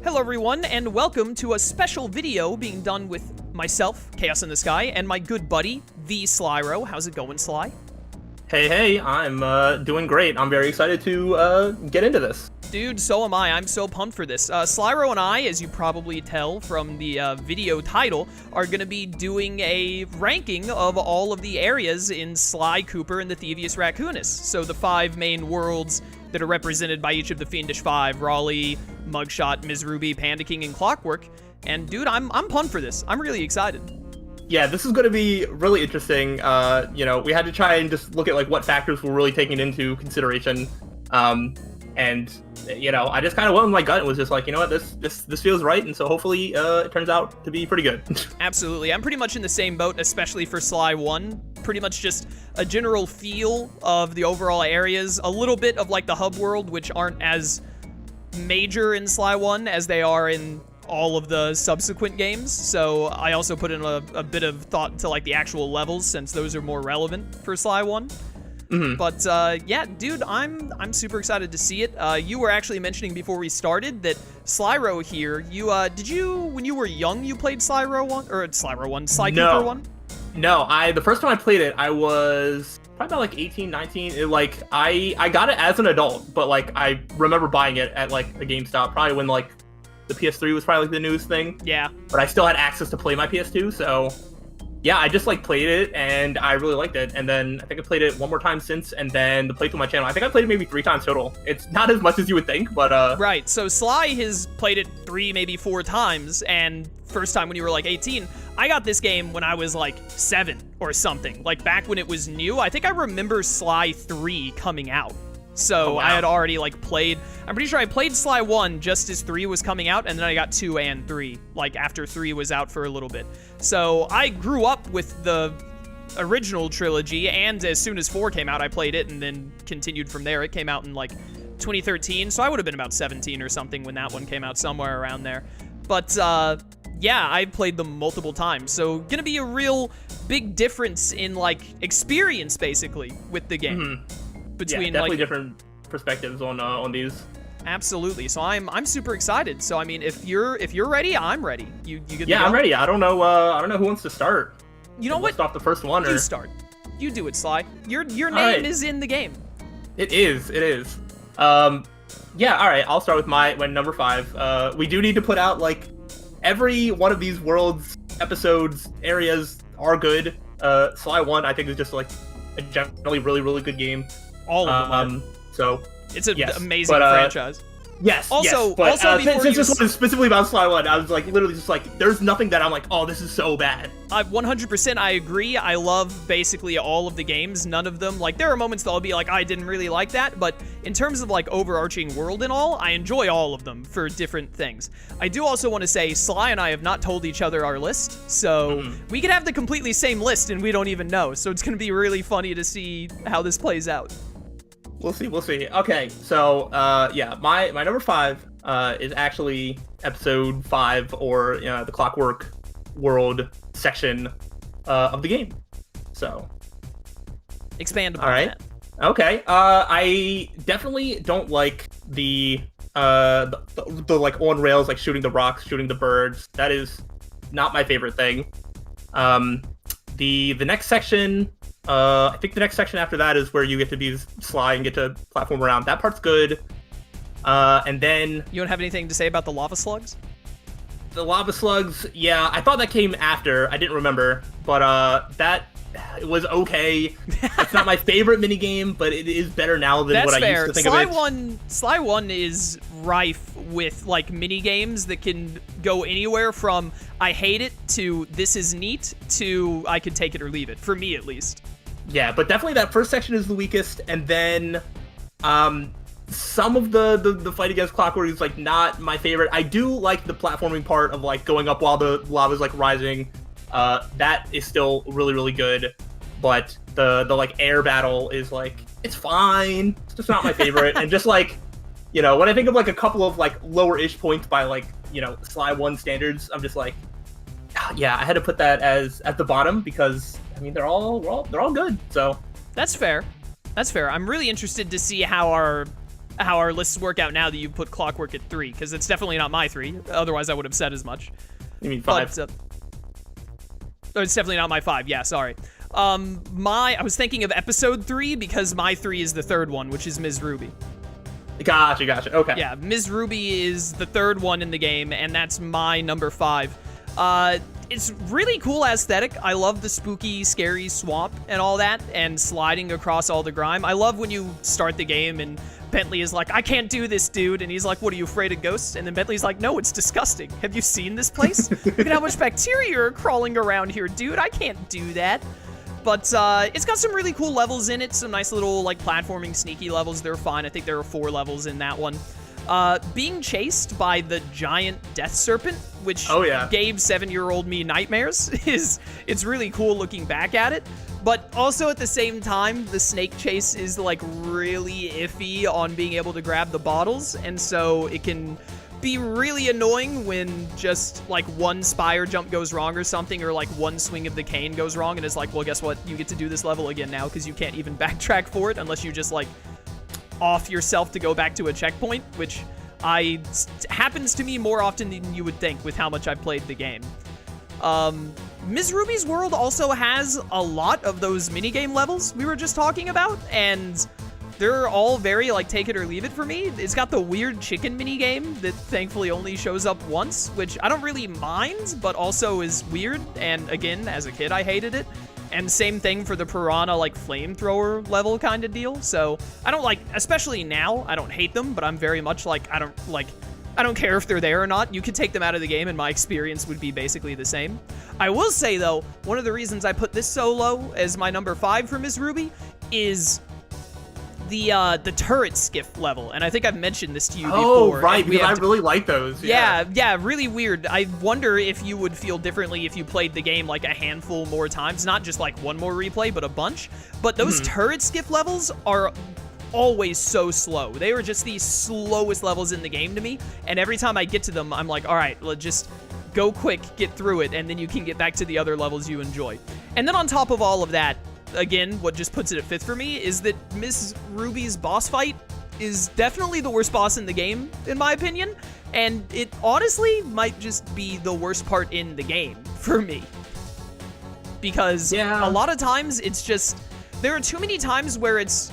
Hello everyone, and welcome to a special video being done with myself, Chaos in the Sky, and my good buddy, the Slyroh. How's it going, Sly? Hey, I'm doing great. I'm very excited to get into this. Dude, so am I. I'm so pumped for this. Slyroh and I, as you probably tell from the video title, are going to be doing a ranking of all of the areas in Sly Cooper and the Thievius Raccoonus. So the 5 main worlds that are represented by each of the Fiendish 5, Raleigh, Mugshot, Ms. Ruby, Panda King, and Clockwork. And dude, I'm pumped for this. I'm really excited. Yeah, this is going to be really interesting. We had to try and just look at like what factors we're really taking into consideration. And I just kind of went with my gut and was just like, you know what, this feels right, and so hopefully it turns out to be pretty good. Absolutely. I'm pretty much in the same boat, especially for Sly 1. Pretty much just a general feel of the overall areas, a little bit of like the hub world, which aren't as major in Sly 1 as they are in all of the subsequent games. So I also put in a bit of thought into like the actual levels, since those are more relevant for Sly 1. Mm-hmm. But yeah, dude, I'm super excited to see it. You were actually mentioning before we started that Slyroh here, did you, when you were young, you played Sly Cooper 1? No, the first time I played it, I was probably about like 18, 19. I got it as an adult, but like I remember buying it at like a GameStop, probably when like the PS3 was probably like the newest thing. Yeah. But I still had access to play my PS2, so yeah, I just like played it and I really liked it. And then I think I played it one more time since, and then the playthrough on my channel, I think I played it maybe 3 times total. It's not as much as you would think, but Right, so Sly has played it 3, maybe 4 times, and first time when you were like 18. I got this game when I was like 7 or something, like back when it was new. I think I remember Sly 3 coming out. So wow. I had already like played, I'm pretty sure I played Sly 1 just as 3 was coming out, and then I got 2 and 3, like after 3 was out for a little bit. So I grew up with the original trilogy, and as soon as 4 came out, I played it and then continued from there. It came out in like 2013, so I would have been about 17 or something when that one came out, somewhere around there. But yeah, I played them multiple times, so gonna be a real big difference in like experience basically with the game. Mm-hmm. Between yeah, definitely like different perspectives on these. Absolutely. So I'm super excited. So I mean, if you're ready, I'm ready. You good to go? Yeah, I'm ready. I don't know who wants to start. You know what? List off the first one, or you start. You do it, Sly. Your name right. is in the game. It is. Yeah. All right. I'll start with my number 5. We do need to put out like every one of these worlds, episodes, areas are good. Sly 1, I think, is just like a generally really, really good game. All of them. So it's an yes, amazing franchise. Yes. Also, yes, but, before since this one is specifically about Sly 1, I was like literally just like, there's nothing that I'm like, oh, this is so bad. 100% I agree. I love basically all of the games. None of them, like, there are moments that I'll be like, I didn't really like that, but in terms of like overarching world and all, I enjoy all of them for different things. I do also want to say, Sly and I have not told each other our list, so we could have the completely same list and we don't even know. So it's gonna be really funny to see how this plays out. We'll see. Okay, so yeah, my number 5 is actually episode 5, or the Clockwork World section of the game. So expand upon all right. that. Okay. I definitely don't like the like on rails, like shooting the rocks, shooting the birds. That is not my favorite thing. The next section. I think the next section after that is where you get to be Sly and get to platform around. That part's good. And then you don't have anything to say about the lava slugs? The lava slugs, yeah, I thought that came after. I didn't remember, but that was okay. It's not my favorite minigame, but it is better now than what I used to think of it. Sly 1 is rife with like mini games that can go anywhere from I hate it to this is neat to I could take it or leave it, for me at least. Yeah, but definitely that first section is the weakest, and then some of the fight against Clockwork is like not my favorite. I do like the platforming part of like going up while the lava's like rising. That is still really, really good, but the like air battle is like, it's fine. It's just not my favorite. And just like, when I think of like a couple of like lower-ish points by like, Sly 1 standards, I'm just like, yeah, I had to put that at the bottom because I mean they're all good. So that's fair. I'm really interested to see how our how our lists work out now that you put Clockwork at 3, because it's definitely not my 3. Otherwise, I would have said as much. You mean 5? But, it's definitely not my 5. Yeah, sorry. I was thinking of episode 3 because my 3 is the third one, which is Ms. Ruby. Gotcha. Okay. Yeah, Ms. Ruby is the third one in the game, and that's my number 5. It's really cool aesthetic. I love the spooky, scary swamp and all that, and sliding across all the grime. I love when you start the game and Bentley is like, I can't do this, dude. And he's like, what, are you afraid of ghosts? And then Bentley's like, no, it's disgusting. Have you seen this place? Look at how much bacteria are crawling around here, dude. I can't do that. But it's got some really cool levels in it. Some nice little, like, platforming, sneaky levels. They're fine. I think there are 4 levels in that one. Being chased by the giant death serpent, which gave 7-year-old me nightmares, it's really cool looking back at it. But also at the same time, the snake chase is like really iffy on being able to grab the bottles, and so it can be really annoying when just like one spire jump goes wrong or something, or like one swing of the cane goes wrong, and it's like, well, guess what? You get to do this level again now because you can't even backtrack for it unless you just like off yourself to go back to a checkpoint, which happens to me more often than you would think with how much I've played the game. Ms. Ruby's world also has a lot of those minigame levels we were just talking about, and they're all very, like, take it or leave it for me. It's got the weird chicken minigame that thankfully only shows up once, which I don't really mind, but also is weird, and again, as a kid, I hated it. And same thing for the piranha, like, flamethrower level kind of deal. So I don't like, especially now, I don't hate them, but I'm very much like, I don't care if they're there or not. You could take them out of the game and my experience would be basically the same. I will say, though, one of the reasons I put this so low as my number 5 for Ms. Ruby is the turret skiff level, and I think I've mentioned this to you before. Oh, right, because I really like those. Yeah, really weird. I wonder if you would feel differently if you played the game like a handful more times, not just like one more replay, but a bunch. But those turret skiff levels are always so slow. They are just the slowest levels in the game to me, and every time I get to them, I'm like, all right, let's just go quick, get through it, and then you can get back to the other levels you enjoy. And then on top of all of that, again, what just puts it at 5th for me is that Ms. Ruby's boss fight is definitely the worst boss in the game, in my opinion, and it honestly might just be the worst part in the game for me. Because a lot of times it's just, there are too many times where it's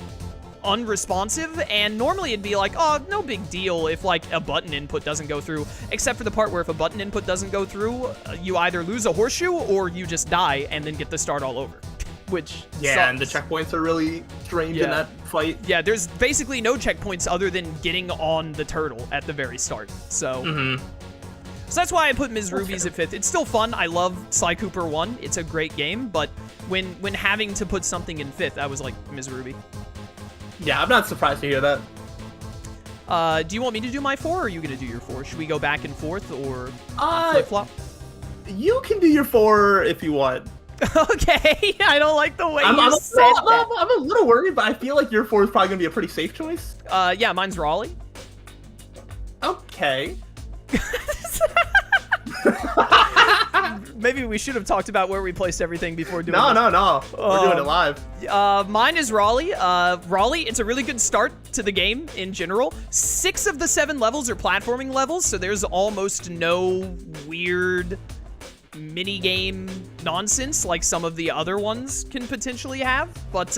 unresponsive, and normally it'd be like, oh, no big deal if like a button input doesn't go through, except for the part where if a button input doesn't go through, you either lose a horseshoe or you just die and then get the start all over. Which sucks. And the checkpoints are really strange in that fight. Yeah, there's basically no checkpoints other than getting on the turtle at the very start. So, so that's why I put Ms. Ruby's at 5th. It's still fun. I love Sly Cooper 1. It's a great game, but when having to put something in 5th, I was like, Ms. Ruby. Yeah, I'm not surprised to hear that. Do you want me to do my 4, or are you going to do your 4? Should we go back and forth, or flip-flop? You can do your 4 if you want. Okay, I don't like the way you said that. I'm a little worried, but I feel like your 4 is probably going to be a pretty safe choice. Yeah, mine's Raleigh. Okay. Maybe we should have talked about where we placed everything before doing No. this. We're doing it live. Mine is Raleigh. Raleigh, it's a really good start to the game in general. 6 of the 7 levels are platforming levels, so there's almost no weird mini-game nonsense like some of the other ones can potentially have. But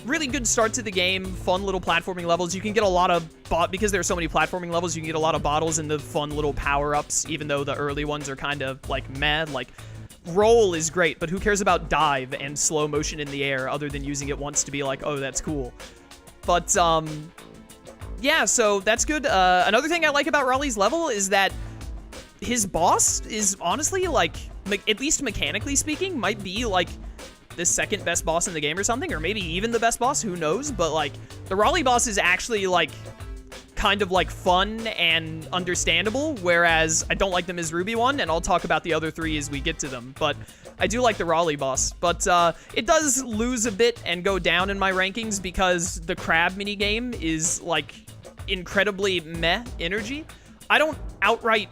really good start to the game, fun little platforming levels. You can get a lot of, because there's so many platforming levels, you can get a lot of bottles and the fun little power-ups, even though the early ones are kind of like meh. Like, roll is great, but who cares about dive and slow motion in the air other than using it once to be like, oh, that's cool. But, yeah, so that's good. Another thing I like about Raleigh's level is that his boss is honestly, like, at least mechanically speaking, might be, like, the second best boss in the game or something, or maybe even the best boss, who knows, but, like, the Raleigh boss is actually, like, kind of, like, fun and understandable, whereas I don't like the Ms. Ruby one, and I'll talk about the other 3 as we get to them, but I do like the Raleigh boss. But it does lose a bit and go down in my rankings because the crab minigame is, like, incredibly meh energy. I don't outright,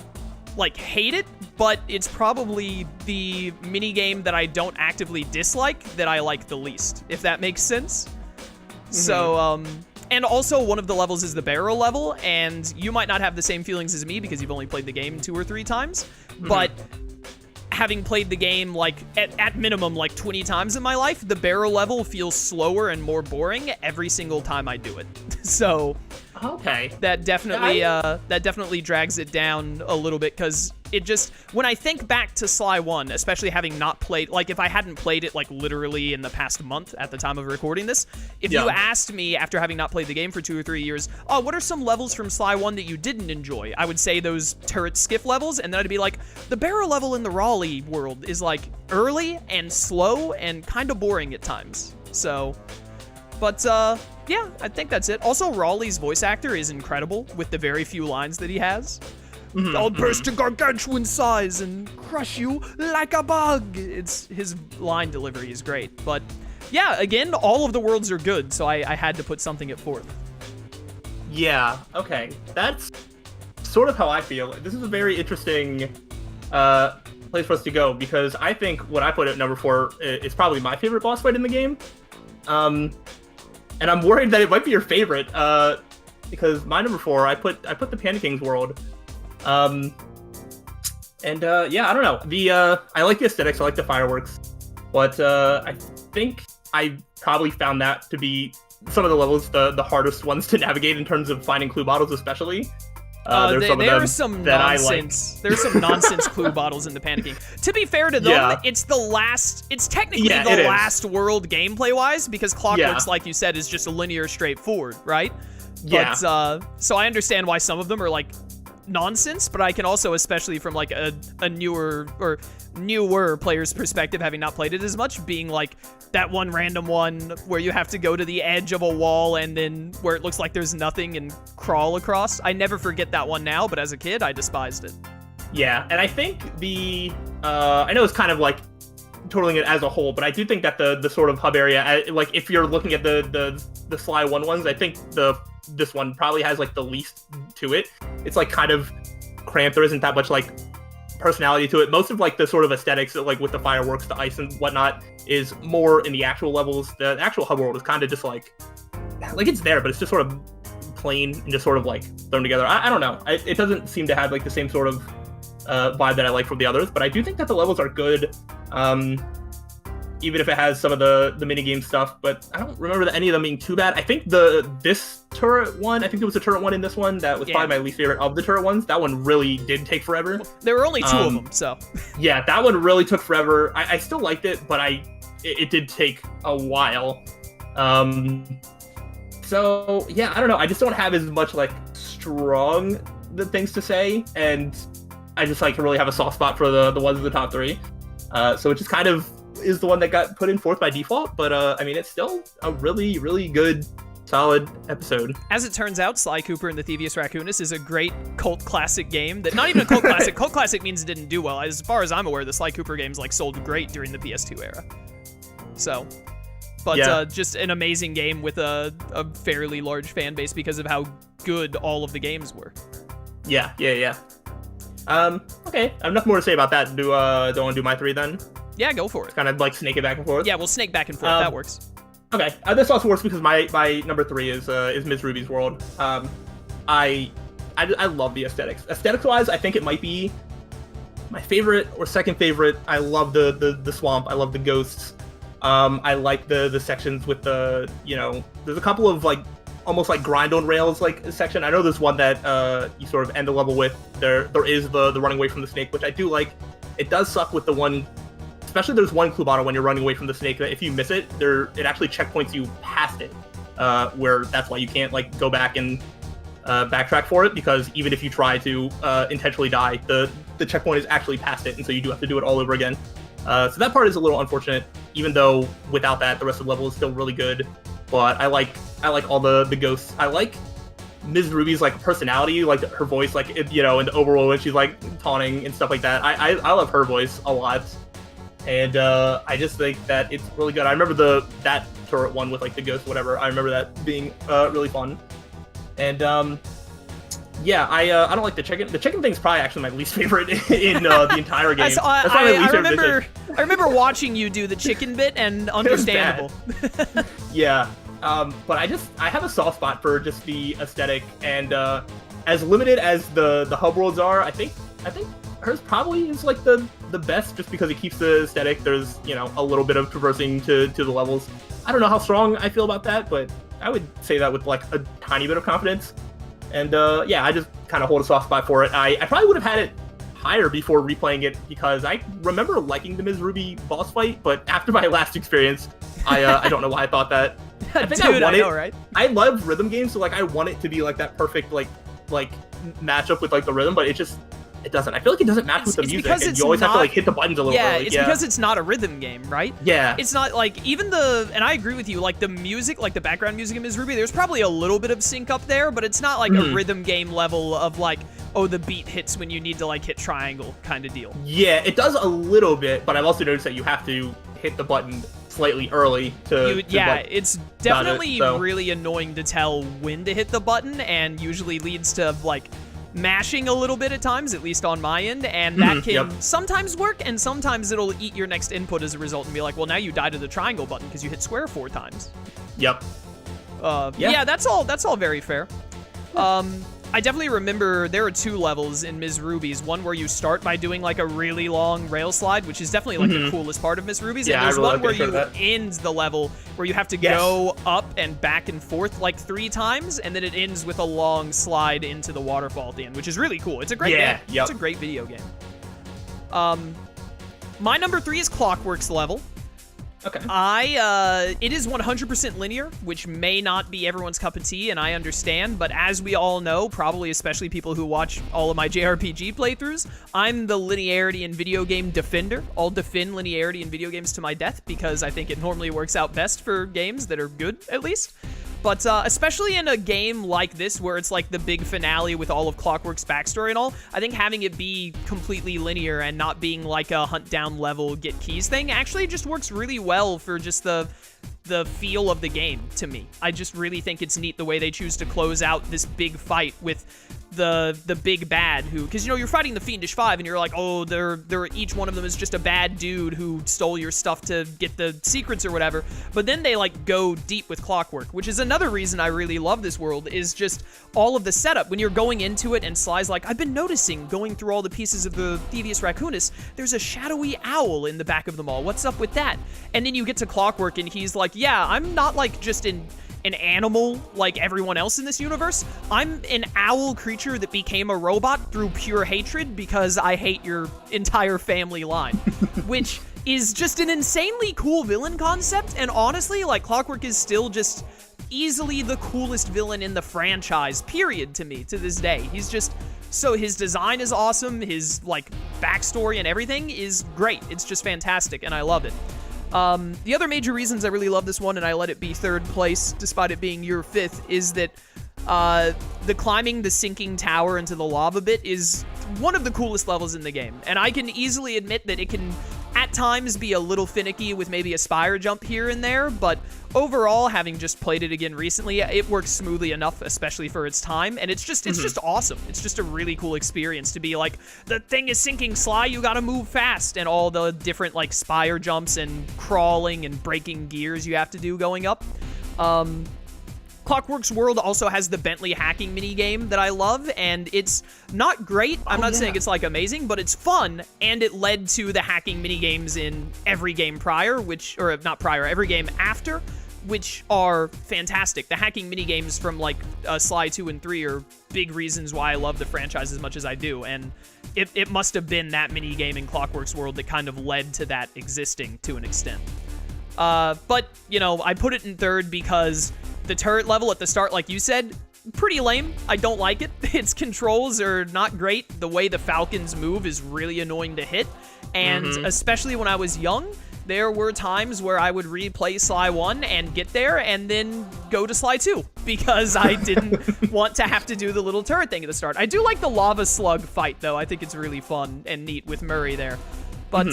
like, hate it, but it's probably the minigame that I don't actively dislike that I like the least, if that makes sense. So, And also, one of the levels is the barrel level, and you might not have the same feelings as me because you've only played the game 2 or 3 times, but having played the game, like, at minimum, like, 20 times in my life, the barrel level feels slower and more boring every single time I do it. So... Okay. That definitely drags it down a little bit, because it just, when I think back to Sly 1, especially having not played, like if I hadn't played it like literally in the past month at the time of recording this, if you asked me after having not played the game for 2 or 3 years, oh, what are some levels from Sly 1 that you didn't enjoy? I would say those turret skiff levels, and then I'd be like, the barrel level in the Raleigh world is like early and slow and kind of boring at times. So, but yeah, I think that's it. Also, Raleigh's voice actor is incredible with the very few lines that he has. I'll burst to gargantuan size and crush you like a bug. His line delivery is great. But yeah, again, all of the worlds are good, so I had to put something at 4th. Yeah, okay. That's sort of how I feel. This is a very interesting place for us to go, because I think what I put at number 4 is probably my favorite boss fight in the game. And I'm worried that it might be your favorite, because my number 4, I put the Panda King's world. Yeah, I don't know. I like the aesthetics, I like the fireworks, but I think I probably found that to be some of the levels the hardest ones to navigate in terms of finding clue bottles, especially. There's some nonsense clue bottles in the Panda King. To be fair to them, it's technically the last world gameplay wise, because Clockworks, like you said, is just a linear straightforward, right? Yeah. But, so I understand why some of them are like nonsense, but I can also, especially from like a newer player's perspective, having not played it as much, being like that one random one where you have to go to the edge of a wall and then where it looks like there's nothing and crawl across. I never forget that one now, but as a kid, I despised it. Yeah, and I think I know it's kind of like totaling it as a whole, but I do think that the sort of hub area, like if you're looking at the Sly 1 ones, I think this one probably has like the least to it. It's like kind of cramped. There isn't that much like personality to it. Most of like the sort of aesthetics, like with the fireworks, the ice and whatnot, is more in the actual levels. The actual hub world is kind of just like it's there, but it's just sort of plain and just sort of like thrown together. I don't know. It doesn't seem to have like the same sort of vibe that I like from the others, but I do think that the levels are good. Even if it has some of the minigame stuff, but I don't remember any of them being too bad. I think this turret one, I think there was a turret one in this one that was probably my least favorite of the turret ones. That one really did take forever. There were only 2 of them, so. Yeah, that one really took forever. I still liked it, but it did take a while. So yeah, I don't know. I just don't have as much like strong things to say, and I just like to really have a soft spot for the ones in the top 3. So it just kind of is the one that got put in 4th by default, but I mean, it's still a really, really good, solid episode. As it turns out, Sly Cooper and the Thievius Raccoonus is a great cult classic game that, not even a cult classic, cult classic means it didn't do well. As far as I'm aware, the Sly Cooper games like sold great during the PS2 era. So, but just an amazing game with a fairly large fan base because of how good all of the games were. Yeah. Okay, I have nothing more to say about that. Do I want to do my 3 then? Yeah, go for it. Kind of like snake it back and forth. Yeah, we'll snake back and forth. That works. Okay, this also works because my number 3 is Ms. Ruby's world. I love the aesthetics. Aesthetics wise, I think it might be my favorite or second favorite. I love the swamp. I love the ghosts. I like the sections with the, there's a couple of like almost like grind on rails like section. I know there's one that you sort of end the level with. There is the running away from the snake, which I do like. It does suck with the one. Especially there's one clue bottle when you're running away from the snake that if you miss it, it actually checkpoints you past it, where that's why you can't like go back and backtrack for it, because even if you try to intentionally die, the checkpoint is actually past it, and so you do have to do it all over again. So that part is a little unfortunate, even though without that, the rest of the level is still really good. But I like all the ghosts. I like Ms. Ruby's like personality, like her voice, like in the overworld when she's like taunting and stuff like that. I love her voice a lot. And I just think that it's really good. I remember that turret one with like the ghost, whatever. I remember that being really fun. And yeah, I don't like the chicken. The chicken thing's probably actually my least favorite in the entire game. I remember watching you do the chicken bit, and understandable. Yeah, But I have a soft spot for just the aesthetic, and as limited as the hub worlds are, I think hers probably is like the best, just because it keeps the aesthetic. There's a little bit of traversing to the levels. I don't know how strong I feel about that, but I would say that with like a tiny bit of confidence. And yeah, I just kind of hold a soft spot for it. I probably would have had it higher before replaying it, because I remember liking the Ms. Ruby boss fight, but after my last experience, I don't know why I thought that. I think Dude, I want I it. know, right? I love rhythm games, so like I want it to be like that perfect like matchup with like the rhythm, but it doesn't. I feel like it doesn't match with the music, and you always have to like hit the buttons a little early. It's because it's not a rhythm game, right? Yeah. It's not like, even and I agree with you, like the music, like the background music in Ms. Ruby, there's probably a little bit of sync up there, but it's not like a rhythm game level of like, oh, the beat hits when you need to like hit triangle kind of deal. Yeah, it does a little bit, but I've also noticed that you have to hit the button slightly early to it's definitely really annoying to tell when to hit the button, and usually leads to like mashing a little bit at times, at least on my end, and that can sometimes work, and sometimes it'll eat your next input as a result and be like, well, now you die to the triangle button because you hit square 4 times. Yep. Yeah, that's all very fair. I definitely remember there are 2 levels in Ms. Ruby's. One where you start by doing like a really long rail slide, which is definitely like the coolest part of Ms. Ruby's. Yeah, and there's really one where you that. end the level where you have to go up and back and forth like 3 times, and then it ends with a long slide into the waterfall at the end, which is really cool. It's a great game. Yep. It's a great video game. My number 3 is Clockwork's level. Okay. It is 100% linear, which may not be everyone's cup of tea, and I understand, but as we all know, probably especially people who watch all of my JRPG playthroughs, I'm the linearity in video game defender. I'll defend linearity in video games to my death, because I think it normally works out best for games that are good, at least. But especially in a game like this, where it's like the big finale with all of Clockwork's backstory and all, I think having it be completely linear and not being like a hunt down level, get keys thing actually just works really well for just the feel of the game to me. I just really think it's neat the way they choose to close out this big fight with the big bad, who, because you're fighting the Fiendish Five and you're like, oh, they're each one of them is just a bad dude who stole your stuff to get the secrets or whatever, but then they like go deep with Clockwork, which is another reason I really love this world, is just all of the setup when you're going into it. And Sly's like, I've been noticing going through all the pieces of the Thievius Raccoonus, there's a shadowy owl in the back of them all, what's up with that? And then you get to Clockwork and he's like, yeah, I'm not like just an animal like everyone else in this universe. I'm an owl creature that became a robot through pure hatred because I hate your entire family line, which is just an insanely cool villain concept. And honestly, like, Clockwork is still just easily the coolest villain in the franchise, period, to me, to this day. He's just, so his design is awesome, his like backstory and everything is great. It's just fantastic, and I love it. The other major reasons I really love this one, and I let it be 3rd place despite it being your 5th, is that the climbing the sinking tower into the lava bit is one of the coolest levels in the game. And I can easily admit that it can at times be a little finicky with maybe a spire jump here and there, but overall, having just played it again recently, it works smoothly enough, especially for its time, and it's just awesome. It's just a really cool experience to be like, the thing is sinking, Sly, you gotta move fast, and all the different like spire jumps and crawling and breaking gears you have to do going up. Clockwork's World also has the Bentley hacking minigame that I love, and it's not great. I'm not saying it's like amazing, but it's fun, and it led to the hacking minigames in every game prior, every game after, which are fantastic. The hacking minigames from like Sly 2 and 3 are big reasons why I love the franchise as much as I do, and it must have been that minigame in Clockwork's World that kind of led to that existing to an extent. But, I put it in 3rd because the turret level at the start, like you said, pretty lame. I don't like it. Its controls are not great. The way the Falcons move is really annoying to hit. And especially when I was young, there were times where I would replay Sly 1 and get there and then go to Sly 2 because I didn't want to have to do the little turret thing at the start. I do like the lava slug fight, though. I think it's really fun and neat with Murray there. But,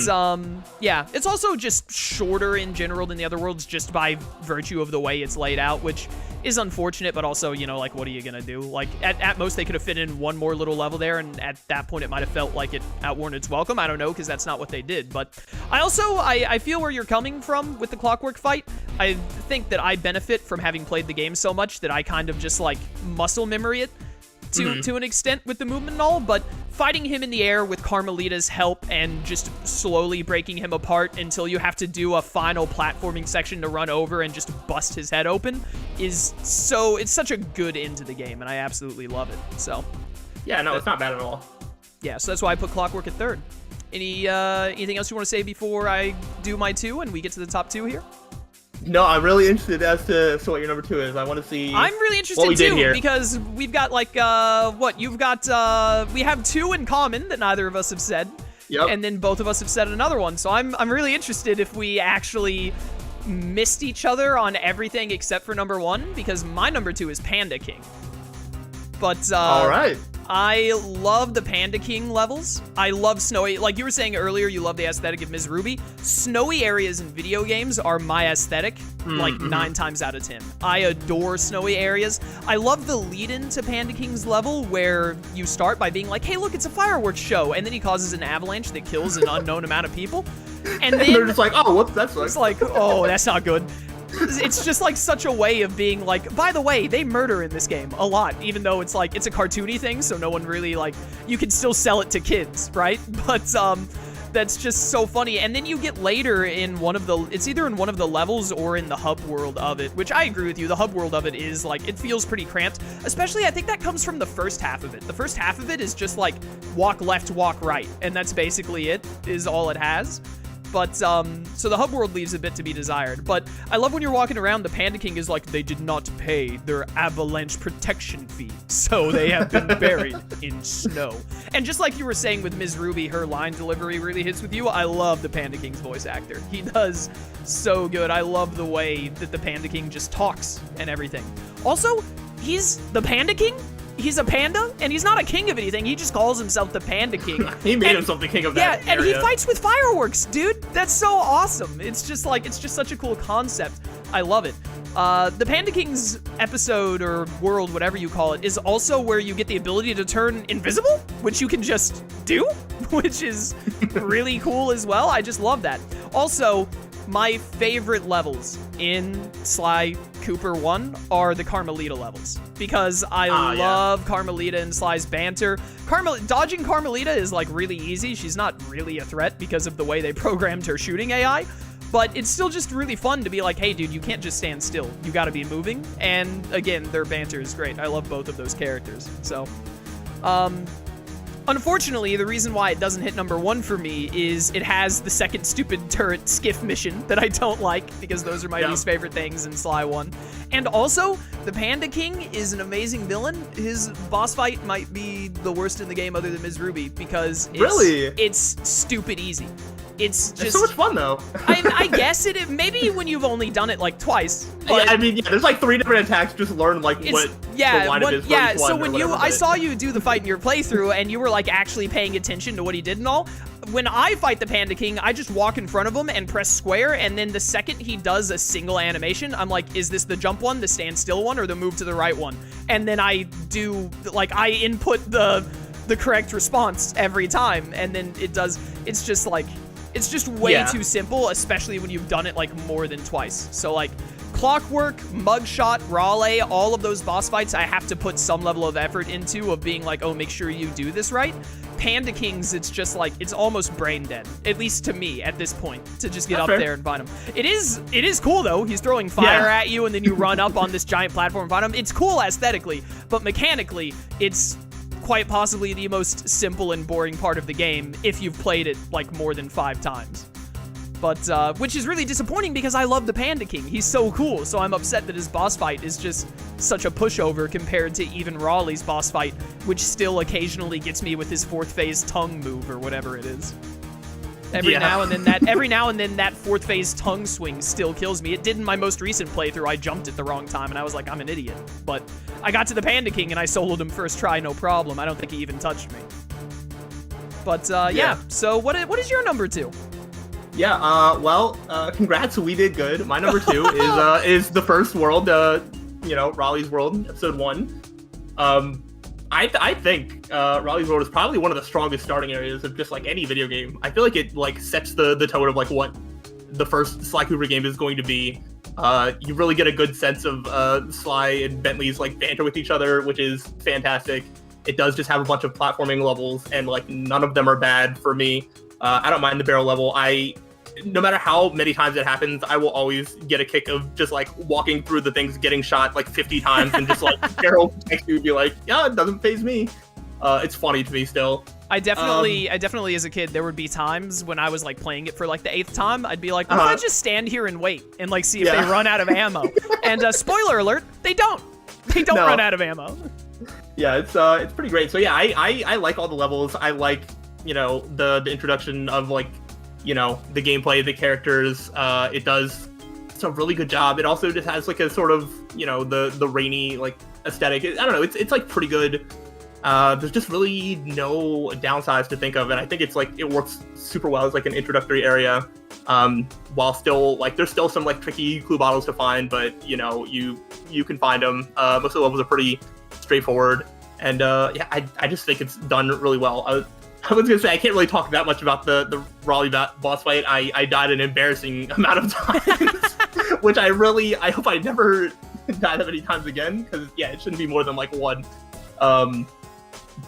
yeah, it's also just shorter in general than the other worlds just by virtue of the way it's laid out, which is unfortunate, but also, like, what are you gonna do? Like, at most, they could have fit in one more little level there, and at that point, it might have felt like it outworn its welcome. I don't know, because that's not what they did. But I also, I feel where you're coming from with the Clockwork fight, I think that I benefit from having played the game so much that I kind of just like muscle memory it to an extent with the movement and all, but fighting him in the air with Carmelita's help and just slowly breaking him apart until you have to do a final platforming section to run over and just bust his head open it's such a good end to the game, and I absolutely love it. So yeah, no, it's not bad at all. Yeah, so that's why I put Clockwork at third. Anything else you want to say before I do my 2 and we get to the top 2 here? No, I'm really interested as to what your number 2 is. I want to see. I'm really interested too because we've got like we have 2 in common that neither of us have said, and then both of us have said another one. So I'm really interested if we actually missed each other on everything except for number 1, because my number 2 is Panda King. But all right. I love the Panda King levels. I love snowy, like you were saying earlier, you love the aesthetic of Ms. Ruby. Snowy areas in video games are my aesthetic, like 9 times out of 10. I adore snowy areas. I love the lead-in to Panda King's level where you start by being like, hey, look, it's a fireworks show, and then he causes an avalanche that kills an unknown amount of people. And then they're just like, oh, what's that like? It's like, oh, that's not good. It's just like such a way of being like, by the way, they murder in this game a lot, even though it's like, it's a cartoony thing, so no one really like, you can still sell it to kids, right? But that's just so funny. And then you get later in it's either in one of the levels or in the hub world of it, which I agree with you, the hub world of it is like, it feels pretty cramped, especially I think that comes from the first half of it. The first half of it is just like, walk left, walk right, and that's basically it, is all it has. But, so the hub world leaves a bit to be desired. But I love when you're walking around, the Panda King is like, they did not pay their avalanche protection fee, so they have been buried in snow. And just like you were saying with Ms. Ruby, her line delivery really hits with you. I love the Panda King's voice actor. He does so good. I love the way that the Panda King just talks and everything. Also, he's the Panda King. He's a panda, and he's not a king of anything. He just calls himself the Panda King. He made himself the king of that area. And he fights with fireworks, dude. That's so awesome. It's just like, it's just such a cool concept. I love it. The Panda King's episode or world, whatever you call it, is also where you get the ability to turn invisible, which you can just do, which is really cool as well. I just love that. Also, my favorite levels in Sly Cooper 1 are the Carmelita levels, because I love Carmelita and Sly's banter. Dodging Carmelita is like really easy. She's not really a threat because of the way they programmed her shooting AI, but it's still just really fun to be like, hey dude, you can't just stand still. You gotta be moving. And again, their banter is great. I love both of those characters. So, unfortunately, the reason why it doesn't hit number 1 for me is it has the second stupid turret skiff mission that I don't like, because those are my least favorite things in Sly 1. And also, the Panda King is an amazing villain. His boss fight might be the worst in the game other than Ms. Ruby, because it's stupid easy. It's so much fun though. I guess maybe when you've only done it like twice. I mean, there's like 3 different attacks. Just learn like what the line is. So when I saw you do the fight in your playthrough and you were like actually paying attention to what he did and all, when I fight the Panda King, I just walk in front of him and press square, and then the second he does a single animation, I'm like, is this the jump one, the stand still one, or the move to the right one? And then I do, like, I input the correct response every time, and then it does. It's just like, it's just way too simple, especially when you've done it like more than twice. So like Clockwork, Mugshot, Raleigh, all of those boss fights I have to put some level of effort into, of being like, oh, make sure you do this right. Panda Kings, it's just like, it's almost brain dead, at least to me at this point, to just get up there and find him. It is cool though. He's throwing fire at you and then you run up on this giant platform and find him. It's cool aesthetically, but mechanically, it's quite possibly the most simple and boring part of the game if you've played it like more than 5 times. But, which is really disappointing because I love the Panda King. He's so cool, so I'm upset that his boss fight is just such a pushover compared to even Raleigh's boss fight, which still occasionally gets me with his 4th phase tongue move or whatever it is. Every now and then that 4th phase tongue swing still kills me. It did in my most recent playthrough. I jumped at the wrong time and I was like, I'm an idiot. But I got to the Panda King and I soloed him first try, no problem. I don't think he even touched me. But yeah, so what is your number 2? Yeah, congrats, we did good. My number 2 is the first world, Raleigh's World, episode 1. I think Raleigh's World is probably one of the strongest starting areas of just like any video game. I feel like it like sets the tone of like what the first Sly Cooper game is going to be. You really get a good sense of Sly and Bentley's like banter with each other, which is fantastic. It does just have a bunch of platforming levels, and like none of them are bad for me. I don't mind the barrel level. No matter how many times it happens, I will always get a kick of just like walking through the things, getting shot like 50 times, and just like barrel next to you be like, yeah, it doesn't faze me. It's funny to me still. I definitely as a kid, there would be times when I was like playing it for like the 8th time, I'd be like, what if I just stand here and wait and like see if they run out of ammo? And spoiler alert, they don't. They don't run out of ammo. Yeah, it's pretty great. So yeah, I like all the levels. I like, you know, the introduction of like, you know, the gameplay, the characters. It's a really good job. It also just has like a sort of, you know, the rainy like aesthetic. I don't know, it's like pretty good. There's just really no downsides to think of, and I think it's like it works super well as like an introductory area. While still like there's still some like tricky clue bottles to find, but you know you can find them. Most of the levels are pretty straightforward, and yeah, I just think it's done really well. I was gonna say I can't really talk that much about the Raleigh boss fight. I died an embarrassing amount of times, which I hope I never die that many times again, because yeah, it shouldn't be more than like one.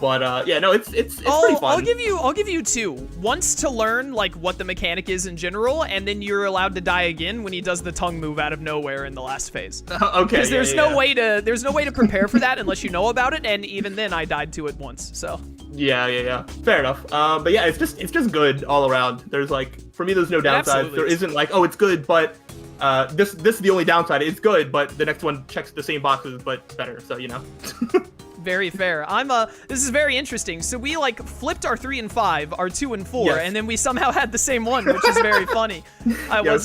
But yeah, no, it's pretty fun. I'll give you 2. Once to learn like what the mechanic is in general, and then you're allowed to die again when he does the tongue move out of nowhere in the last phase. Okay. Because there's no way to prepare for that unless you know about it, and even then I died to it once. So. Yeah. Fair enough. But yeah, it's just good all around. There's like, for me, there's no downsides. There isn't like, oh, it's good, but this is the only downside. It's good, but the next one checks the same boxes but better. So you know. Very fair. This is very interesting. So we like flipped our 3 and 5, our 2 and 4, and then we somehow had the same one, which is very funny. I was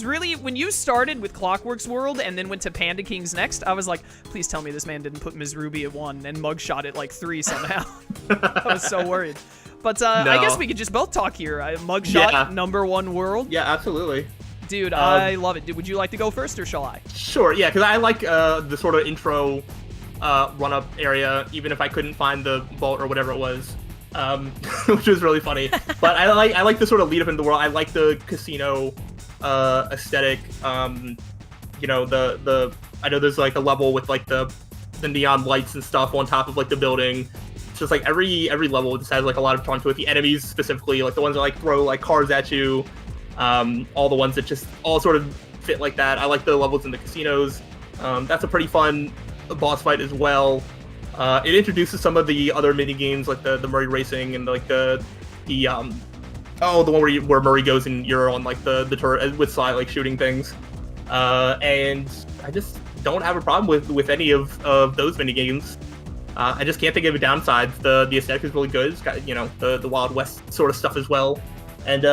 really, when you started with Clockwork's World and then went to Panda Kings next, I was like, please tell me this man didn't put Ms. Ruby at 1 and mugshot at like 3 somehow. I was so worried. But no. I guess we could just both talk here. Mugshot, number 1 world. Yeah, absolutely. Dude, I love it. Would you like to go first, or shall I? Sure, yeah, because I like the sort of intro run-up area, even if I couldn't find the vault or whatever it was, which was really funny. But I like the sort of lead up into the world. I like the casino aesthetic. You know, I know there's like a level with like the neon lights and stuff on top of like the building. It's just like every level just has like a lot of charm to it. The enemies specifically, like the ones that like throw like cars at you, all the ones that just all sort of fit like that. I like the levels in the casinos. That's a pretty fun boss fight as well. It introduces some of the other mini games like the Murray racing and like the one where Murray goes and you're on like the turret with Sly like shooting things. And I just don't have a problem with any of those mini games. I just can't think of a downside. The aesthetic is really good. It's got, you know, the Wild West sort of stuff as well, and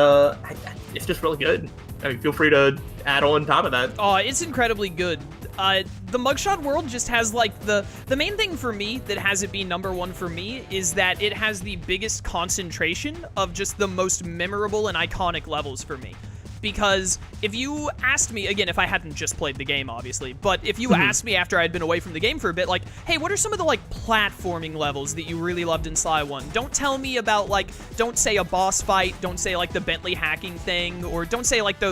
it's just really good. I mean, feel free to add on top of that. Oh, it's incredibly good. The Mugshot world just has like the main thing for me that has it be number 1 for me is that it has the biggest concentration of just the most memorable and iconic levels for me. Because if you asked me, again, if I hadn't just played the game, obviously, but if you asked me after I'd been away from the game for a bit, like, hey, what are some of the, like, platforming levels that you really loved in Sly 1? Don't tell me about, like, don't say a boss fight, don't say, like, the Bentley hacking thing, or don't say, like,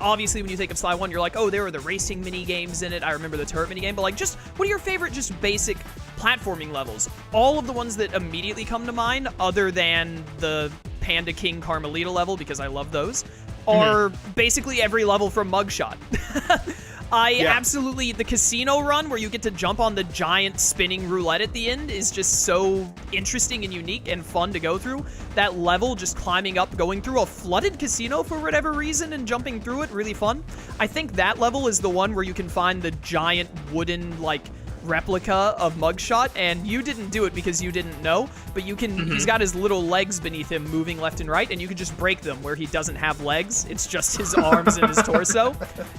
obviously when you think of Sly 1, you're like, oh, there were the racing mini-games in it, I remember the turret mini-game, but, like, just, what are your favorite, just basic platforming levels? All of the ones that immediately come to mind, other than the Panda King Carmelita level, because I love those, are basically every level from Mugshot. Absolutely, the casino run where you get to jump on the giant spinning roulette at the end is just so interesting and unique and fun to go through. That level, just climbing up, going through a flooded casino for whatever reason and jumping through it, really fun. I think that level is the one where you can find the giant wooden, like, replica of Mugshot, and you didn't do it because you didn't know, but you can, he's got his little legs beneath him moving left and right, and you can just break them where he doesn't have legs. It's just his arms and his torso.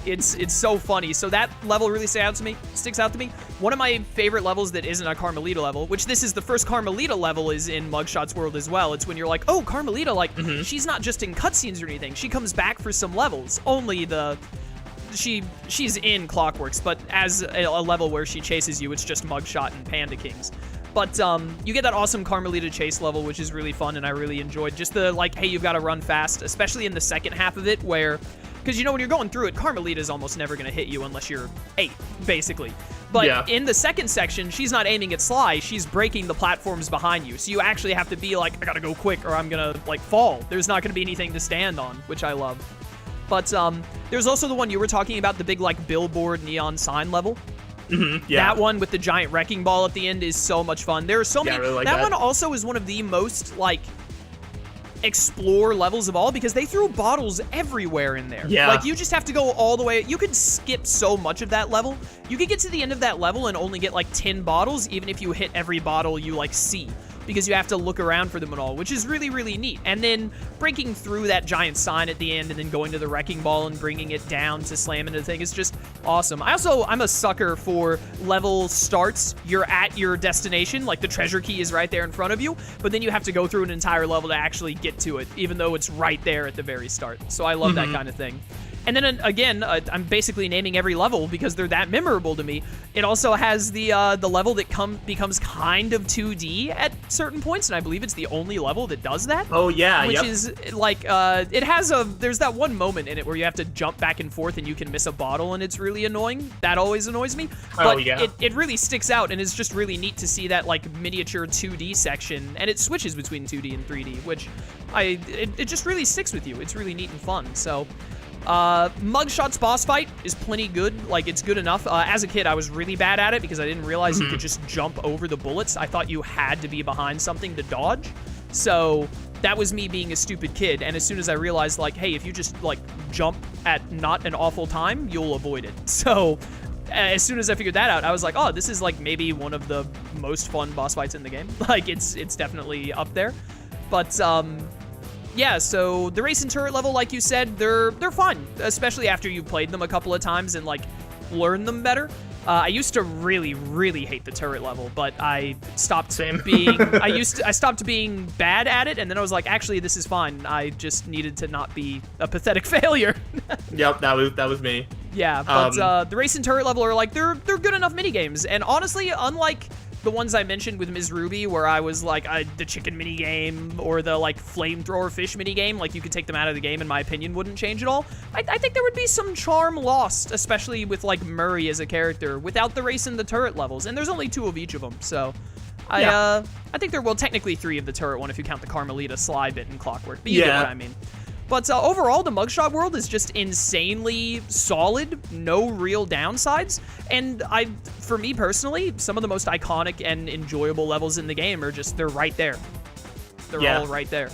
It's so funny. So that level really sticks out to me. One of my favorite levels that isn't a Carmelita level, which this is the first Carmelita level, is in Mugshot's world as well. It's when you're like, oh, Carmelita, like, she's not just in cutscenes or anything. She comes back for some levels. Only she's in Clockworks, but as a level where she chases you, it's just Mugshot and Panda Kings. But you get that awesome Carmelita chase level, which is really fun, and I really enjoyed just the, like, hey, you've got to run fast, especially in the second half of it, where Because, you know, when you're going through it, Carmelita's almost never going to hit you unless you're 8, basically. But in the second section, she's not aiming at Sly, she's breaking the platforms behind you. So you actually have to be like, I gotta go quick or I'm gonna, like, fall. There's not gonna be anything to stand on, which I love. But there's also the one you were talking about, the big, like, billboard neon sign level. That one with the giant wrecking ball at the end is so much fun. There are so many. I really like that one also is one of the most, like, explore levels of all, because they threw bottles everywhere in there. Like, you just have to go all the way. You could skip so much of that level. You could get to the end of that level and only get, like, 10 bottles, even if you hit every bottle you, like, see, because you have to look around for them and all, which is really, really neat. And then breaking through that giant sign at the end and then going to the wrecking ball and bringing it down to slam into the thing is just awesome. I'm a sucker for level starts. You're at your destination, like the treasure key is right there in front of you, but then you have to go through an entire level to actually get to it, even though it's right there at the very start. So I love that kind of thing. And then again, I'm basically naming every level because they're that memorable to me. It also has the level that becomes kind of 2D at certain points, and I believe it's the only level that does that. Oh yeah, which is like there's that one moment in it where you have to jump back and forth and you can miss a bottle and it's really annoying. That always annoys me. But it really sticks out and it's just really neat to see that like miniature 2D section, and it switches between 2D and 3D, which it just really sticks with you. It's really neat and fun. So. Mugshot's boss fight is plenty good. Like, it's good enough. As a kid, I was really bad at it because I didn't realize you could just jump over the bullets. I thought you had to be behind something to dodge. So that was me being a stupid kid. And as soon as I realized, like, hey, if you just, like, jump at not an awful time, you'll avoid it. So as soon as I figured that out, I was like, oh, this is, like, maybe one of the most fun boss fights in the game. Like, it's definitely up there. But, yeah, so the race and turret level, like you said, they're fun, especially after you've played them a couple of times and, like, learn them better. I used to really, really hate the turret level, but I stopped I stopped being bad at it, and then I was like, actually, this is fine. I just needed to not be a pathetic failure. Yep, that was me. Yeah, but the race and turret level are, like, they're good enough minigames, and honestly, unlike the ones I mentioned with Ms. Ruby, where I was like, the chicken minigame or the, like, flamethrower fish minigame, like, you could take them out of the game, in my opinion, wouldn't change at all. I think there would be some charm lost, especially with, like, Murray as a character, without the race and the turret levels, and there's only 2 of each of them, so I think there will technically 3 of the turret one if you count the Carmelita, Sly bit, and Clockwork, but you get what I mean. But overall, the Mugshot world is just insanely solid, no real downsides, and for me personally, some of the most iconic and enjoyable levels in the game are just, they're right there. They're all right there.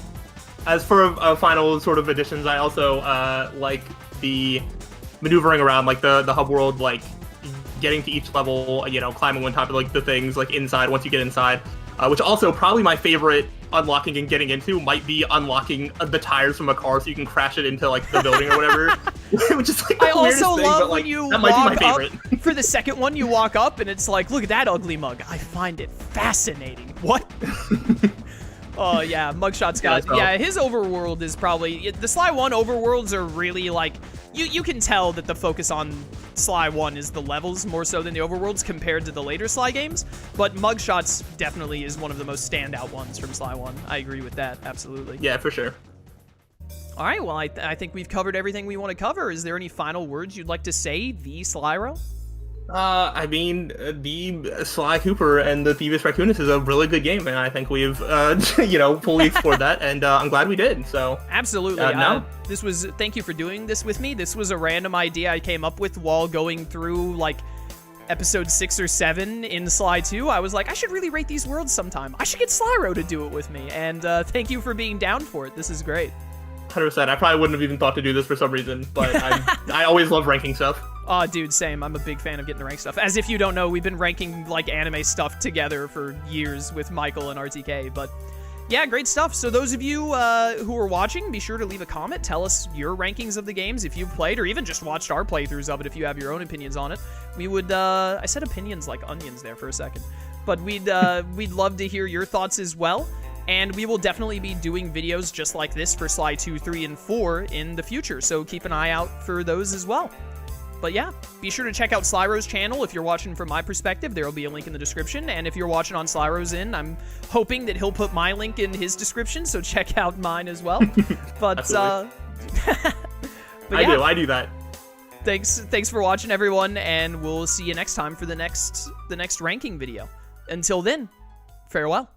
As for final sort of additions, I also like the maneuvering around, like the hub world, like getting to each level, you know, climbing on top of like the things like inside once you get inside, which also probably my favorite unlocking and getting into might be unlocking the tires from a car so you can crash it into like the building or whatever. Which is like the weirdest thing, but like that might be my favorite. For the second one, you walk up and it's like, look at that ugly mug. I find it fascinating. What? Oh yeah, Mugshot's got his overworld is probably the Sly 1 overworlds are really like you can tell that the focus on Sly 1 is the levels more so than the overworlds compared to the later Sly games, but Mugshot's definitely is one of the most standout ones from Sly 1. I agree with that, absolutely. Yeah, for sure. All right, well, I think we've covered everything we want to cover. Is there any final words you'd like to say, the Slyroh? I mean, the Sly Cooper and the Thievius Raccoonus is a really good game, and I think we've, you know, fully explored that, and I'm glad we did, so. Absolutely. Thank you for doing this with me. This was a random idea I came up with while going through, like, episode 6 or 7 in Sly 2. I was like, I should really rate these worlds sometime. I should get Slyroh to do it with me, and thank you for being down for it. This is great. 100%. I probably wouldn't have even thought to do this for some reason, but I always love ranking stuff. Oh, dude, same. I'm a big fan of getting to rank stuff. As if you don't know, we've been ranking, like, anime stuff together for years with Michael and RTK, but yeah, great stuff. So those of you who are watching, be sure to leave a comment. Tell us your rankings of the games if you've played, or even just watched our playthroughs of it if you have your own opinions on it. We would, I said opinions like onions there for a second, but we'd love to hear your thoughts as well. And we will definitely be doing videos just like this for Sly 2, 3, and 4 in the future, so keep an eye out for those as well. But yeah, be sure to check out Slyroh's channel if you're watching from my perspective. There will be a link in the description, and if you're watching on Slyroh's end, I'm hoping that he'll put my link in his description, so check out mine as well. But But I do that. Thanks for watching, everyone, and we'll see you next time for the next ranking video. Until then, farewell.